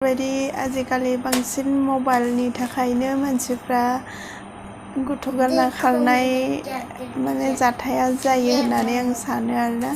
बेफोरबायदि आजिखालि बांसिन मबाइलनि थाखायनो मानसिफ्रा गथ' गारना खारनाय माने जाथाया जायो होननानै आं सानो आरोना।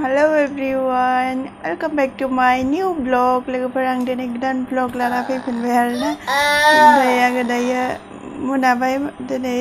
Hello everyone, welcome back to my new blog. लोगोफोर आं दिनै गोदान ब्लॉग लाना फैफिनबाय आरोना। ओमफ्राय आङो दायो मोनाबाय, दिनै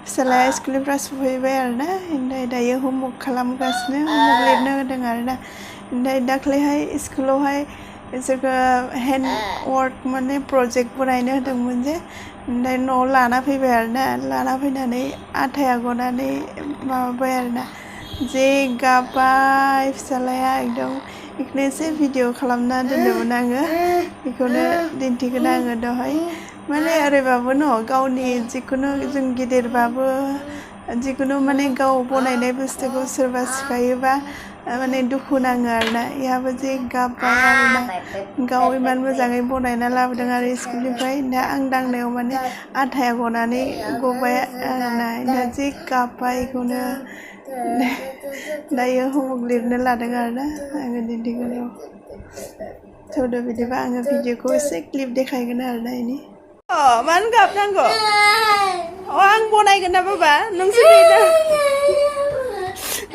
फिसालाया स्कुलनिफ्राय सफैबाय आरोना। ओमफ्राय दायो होमवर्क खालामगासिनो, होमवर्क लिरनो होदों आरोना। ओमफ्राय दाख्लैहाय स्कुलावहाय बिसोरखौ हेन्ड वर्क माने प्रजेक्ट बनायनो होदोंमोन जे, ओमफ्राय न'आव लाना फैबाय आरोना। लाना फैनानै आथाया गनानै माबाबाय आरोना, जे गाबाय फिसालाया एकदम। बेखौनो एसे भिडिअ खालामना दोनदोंमोन आङो, बेखौनो दिन्थिगोन आङो दहाय। माने ओरैबाबो न' गावनि जिखुनु जों गिदिरबाबो जिखुनु माने गाव बनायनाय बुस्थुखौ सोरबा सिफायोबा माने दुखु नाङो आरोना। इहाबो जे गाबबाय आरोना, गाव इमान मोजाङै बनायना लाबोदों आरो स्कुलनिफ्राय। दा आं दांनायाव माने आथाया गनानै गबाय आरोना। दा जे गाबबाय बेखौनो दायो होमवर्क लिरनो लादों आरोना। आङो दिन्थिगोन र'। थौदो बिदिबा आङो भिडिअखौ एसे क्लिप देखायगोन आरोना इनि। मानो गाबनांगौ? आं बनायगोन ना बाबा, नोंसो नेदो।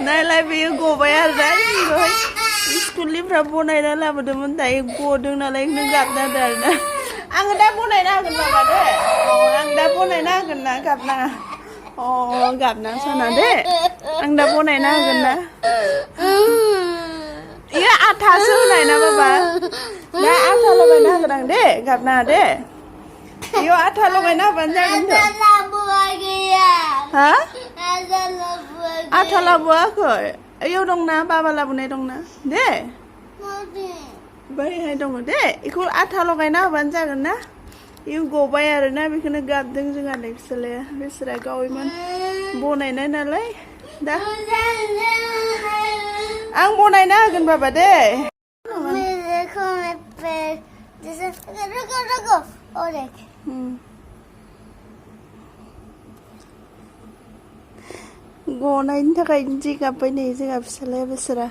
नायलाय बेयो गबाय आरोना। दहाय स्कुलनिफ्राय बनायना लाबोदोंमोन, दायो गदों नालाय बेखौनो गाबना होदों आरोना। आङो दा बनायना होगोन बाबा दे। आं दा बनायना होगोन ना, गाबनाङा। गाबना साना दे, आं दा बनायना होगोन ना। इयो आथासो होनाय ना बाबा, दा आथा लगायना होगोन आं दे, गाबनाङा दे। इयो आथा लगायना होबानो जागोन थ'। हा? आथा लाबोआखै, इयाव दंना, बाबा लाबोनाय दंना दे। बैहाय दङ दे, बेखौ आथा लगायना होबानो जागोन ना। इयो गबाय आरोना, बेखौनो गाबदों जोंहानि फिसालाया। बेसोरा गाव इमान बनायनाय नालाय। दा आं बनायना होगोन बाबा दे। गनायनि थाखाय जि गाबबाय नै जोंहा फिसालाया बेसोरा।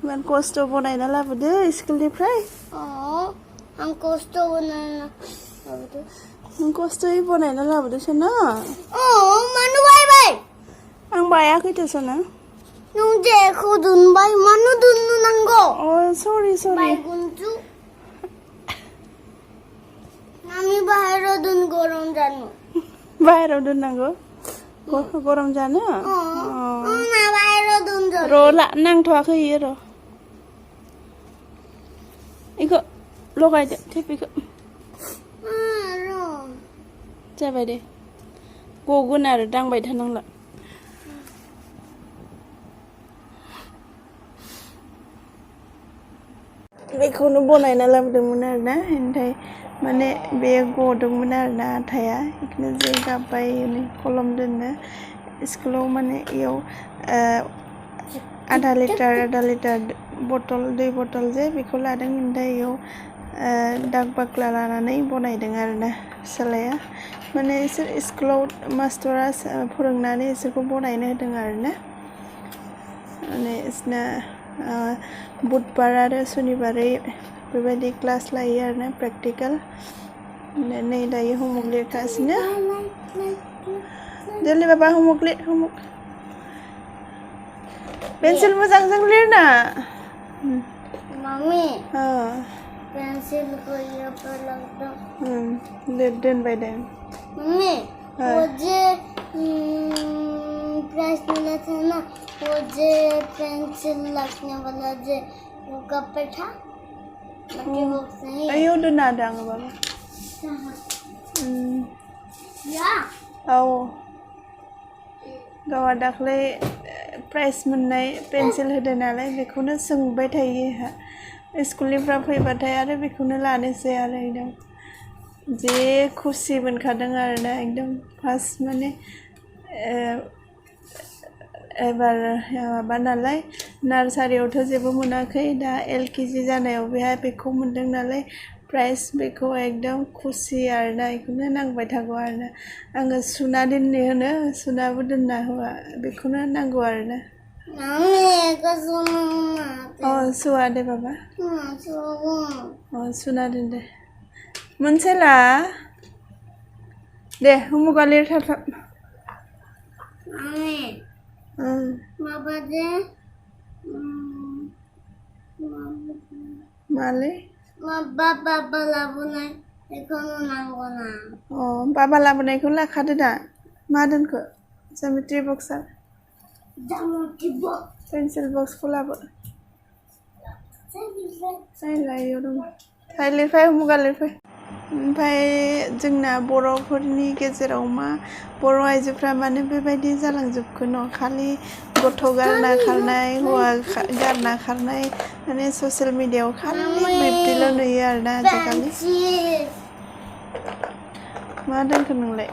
इमान खस्थ' बनायना लाबोदो स्कुलनिफ्राय। आं खस्थ' बनायना लाबोदो। नों खस्थ'यै बनायना लाबोदो सना। मानो बायबाय? आं बायाखैथ' सना। नों जेखौ दोनबाय, मानो दोननो नांगौ? सरि। बायगुनजु। आंनि बाहेराव दोन, गरम जानो। बाहेराव दोननांगौ गरम जानो? बाहेराव दोन र' नांथ'वाखै इयो र'। इखौ लगायदो टेपिखौ। जाबाय दे, गगोन आरो दांबाय थानांला। बेखौनो बनायना लाबोदोंमोन आरोना। ओमफ्राय माने बेयो गदोंमोन आरोना आथाया। बेखौनो जे गाबबाय कलम दोननो स्कुलाव। माने इयाव आधा लिटार बटल, दै बटल जे बेखौ लादों। ओमफ्राय इयाव दाग बाक्ला लानानै बनायदों आरोना फिसालाया। माने इसोर स्कुलाव मास्टारा फोरोंनानै इसोरखौ बनायनो होदों आरोना। माने इसना बुधबार आरो सुनिबारै बेबायदि क्लास लायो आरोना, प्रेक्टिकेल। नै दायो होमवर्क लिरगासिनो। जल्दि बाबा होमवर्क लिर, होमवर्क। पेन्सिल मोजांजों लिरना। मम्मी पेंसिल को ये पर लग दो। दोनबाय दे। मम्मी वो जे प्राइस मिला था ना, वो जे पेंसिल लगने वाला जे वो कब पे था? अयो दोनना होदों आङो बाबा। गावहा दाख्लै प्राइज मोननाय पेन्सिल होदो नालाय, बेखौनो सोंबाय थायो स्कुलनिफ्राय फैबाथाय। आरो बेखौनो लानोसै आरो एकदम जे खुसि मोनखादों आरोना। एकदम फार्स्ट माने एबार माबा नालाय, नार्सारियावथ' जेबो मोनाखै, दा LKG जानायाव बेहा बेखौ मोनदों नालाय प्राइस बेखौ एकदम खुसि आरोना बेखौनो नांबाय थागौ आरोना आङो सुना दोननो होनो सुनाबो दोनना होआ बेखौनो नांगौ आरोना सुवा दे बाबा सुना दोन दे मोनसे ला दे उमुगा लिरथाब माले बाबा लाबोनाय बेखौनो नांगौ ना बाबा लाबोनायखौ लाखादो दा मा दोनखो ज्यामिट्रि बक्सआ पेन्सिल बक्सखौ लाबो लाइयाव दं फाय लिरफाय उमुगा लिरफाय ओमफ्राय जोंना बर'फोरनि गेजेराव मा बर' आइजोफ्रा मानो बेबायदि जालांजोबखो न' खालि गथ' गारना खारनाय हौवा गारना खारनाय माने ससियेल मिडियायाव खालि बिब्दिल' नुयो आरोना आजिखालि मा दोनखो नोंलाय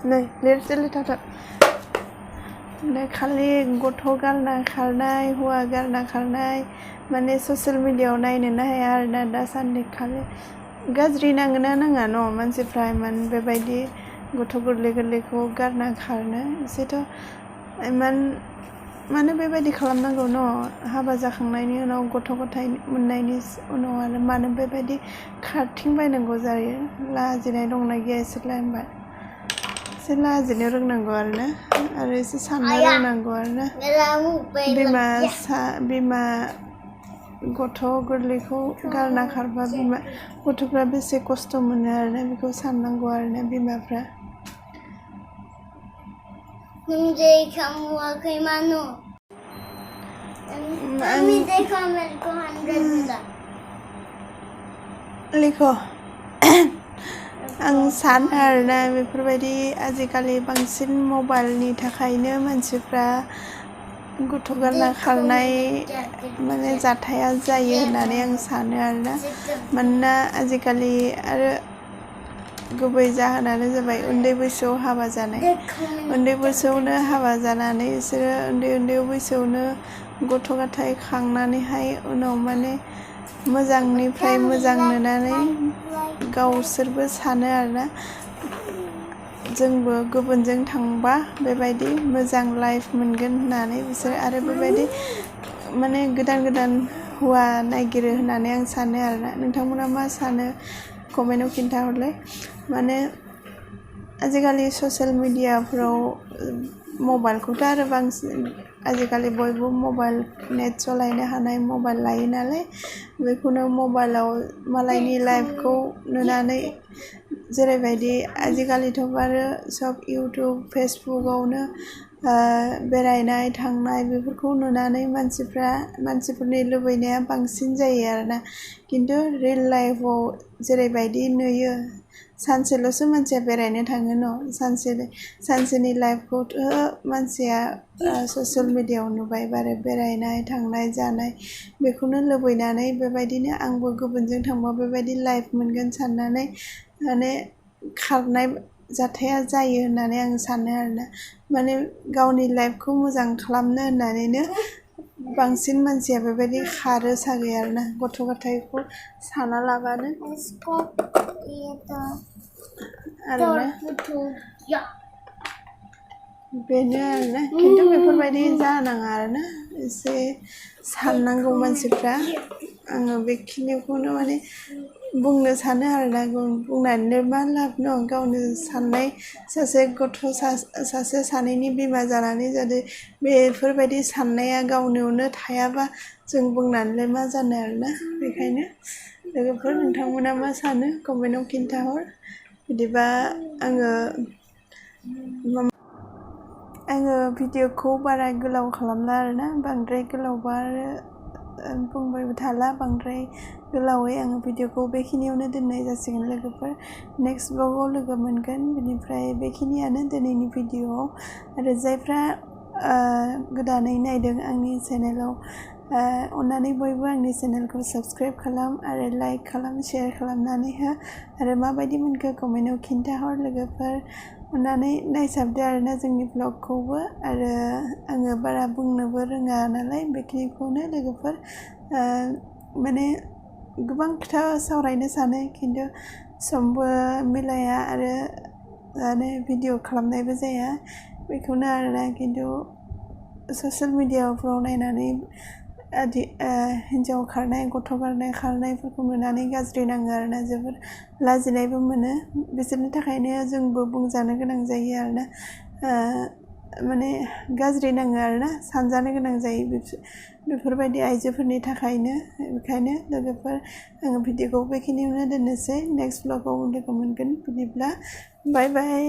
नै लिरजोलै थाथाब खालि गथ' गारना खारनाय हौवा गारना खारनाय माने ससियेल मिडियायाव नायनोनो हाया आरोना दासान्दि खालि गाज्रि नाङोना नाङा न' मानसिफ्रा इमान बेबायदि गथ' गोरलै गोरलैखौ गारना खारनो एसेथ' इमान मानो बेबायदि खालामनांगौ न' हाबा जाखांनायनि उनाव गथ' गथाय मोननायनि उनाव आरो मानो बेबायदि खारथिंबायनांगौ जायो लाजिनाय दंना गैया एसेलाय होनबा एसे लाजिनो रोंनांगौ आरोना आरो एसे साननो रोंनांगौ आरोना बिमा गथ' गोरलैखौ गारना खारबा बिमा गथ'फ्रा बेसे खस्थ' मोनो आरोना बेखौ साननांगौ आरोना बिमाफ्रा लेखो आं सानो आरोना बेफोरबायदि आजिखालि बांसिन मबाइलनि थाखायनो मानसिफ्रा गथ' गारना खारनाय माने जाथाया जायो होननानै आं सानो आरोना मानोना आजिखालि आरो गुबै जाहोनानो जाबाय उन्दै बैसोआव हाबा जानाय उन्दै बैसोआवनो हाबा जानानै बिसोरो उन्दै बैसोआवनो गथ' गथाय खांनानैहाय उनाव माने मोजांनिफ्राय मोजां नुनानै गावसोरबो सानो आरोना जोंबो गुबुनजों थांबा बेबायदि मोजां लाइफ मोनगोन होननानै बिसोर आरो बेबायदि माने गोदान हौवा नागिरो होननानै आं सानो आरोना नोंथांमोना मा सानो कमेन्टआव खिन्थाहरलाय माने आजिखालि ससियेल मिडियाफ्राव मबाइलखौथ' आरो बांसिन आजिखालि बयबो मबाइल नेट सालायनो हानाय मबाइल लायो नालाय बेखौनो मबाइलाव मालायनि लाइफखौ नुनानै जेरैबायदि आजिखालिथ' आरो सब इउटुब फेसबुकआवनो बेरायनाय थांनाय बेफोरखौ नुनानै मानसिफोरनि लुबैनाया बांसिन जायो आरोना खिन्थु रियेल लाइफआव जेरैबायदि नुयो सानसेल'सो मानसिया बेरायनो थाङो न' सानसेनि लाइफखौथ' मानसिया ससियेल मिडियायाव नुबाय बारो बेरायनाय थांनाय जानाय बेखौनो लुबैनानै बेबायदिनो आंबो गुबुनजों थांबा बेबायदि लाइफ मोनगोन साननानै माने खारनाय जाथाया जायो होननानै आं सानो आरोना माने गावनि लाइफखौ मोजां खालामनो होननानैनो बांसिन मानसिया बेबायदि खारो सागै आरोना गथ' गथायखौ साना लाबानो आरोना बेनो आरोना खिन्थु बेफोरबायदि जानाङा आरोना एसे साननांगौ मानसिफ्रा आङो बेखिनिखौनो माने बुंनो सानो आरोना बुंनानैनो मा लाब न गावनो साननाय सासे गथ' सासे सानैनि बिमा जानानै जुदि बेफोरबायदि साननाया गावनियावनो थायाबा जों बुंनानैलाय मा जानो आरोना बेखायनो लोगोफोर नोंथांमोना मा सानो कमेन्टआव खिन्थाहर बिदिबा आङो भिडिअखौ बारा गोलाव खालामला आरोना बांद्राय गोलावबा आरो बुंबायबो थाला बांद्राय गोलावै आङो भिडिअखौ बेखिनियावनो दोननाय जासिगोन लोगोफोर नेक्स्ट ब्लगाव लोगो मोनगोन बेनिफ्राय बेखिनियानो दिनैनि भिडिअआव आरो जायफ्रा गोदानै नायदों आंनि चेनेलाव अन्नानै बयबो आंनि चेनेलखौ साबस्क्राइब खालाम आरो लाइक खालाम शेयार खालामनानै हो आरो माबायदि मोनखो कमेन्टआव खिन्थाहर लोगोफोर अन्नानै नायसाबदो आरोना जोंनि ब्लगखौबो आरो आङो बारा बुंनोबो रोङा नालाय बेखिनिखौनो लोगोफोर माने गोबां खोथा सावरायनो सानो खिन्थु समबो मिलाया आरो भिडिअ खालामनायबो जाया बेखौनो आरोना खिन्थु ससियेल मिडियाफ्राव नायनानै हिन्जाव खारनाय गथ' खारनायफोरखौ नुनानै गाज्रि नाङो आरोना जोबोर लाजिनायबो मोनो बिसोरनि थाखायनो जोंबो बुंजानो गोनां जायो आरोना माने गाज्रि नाङो आरोना सानजानो गोनां जायो बेफोरबायदि आइजोफोरनि थाखायनो बेखायनो लोगोफोर आङो भिडिअखौ बेखिनियावनो दोननोसै नेक्स्ट ब्लगाव लोगो मोनगोन बिदिब्ला बाय बाय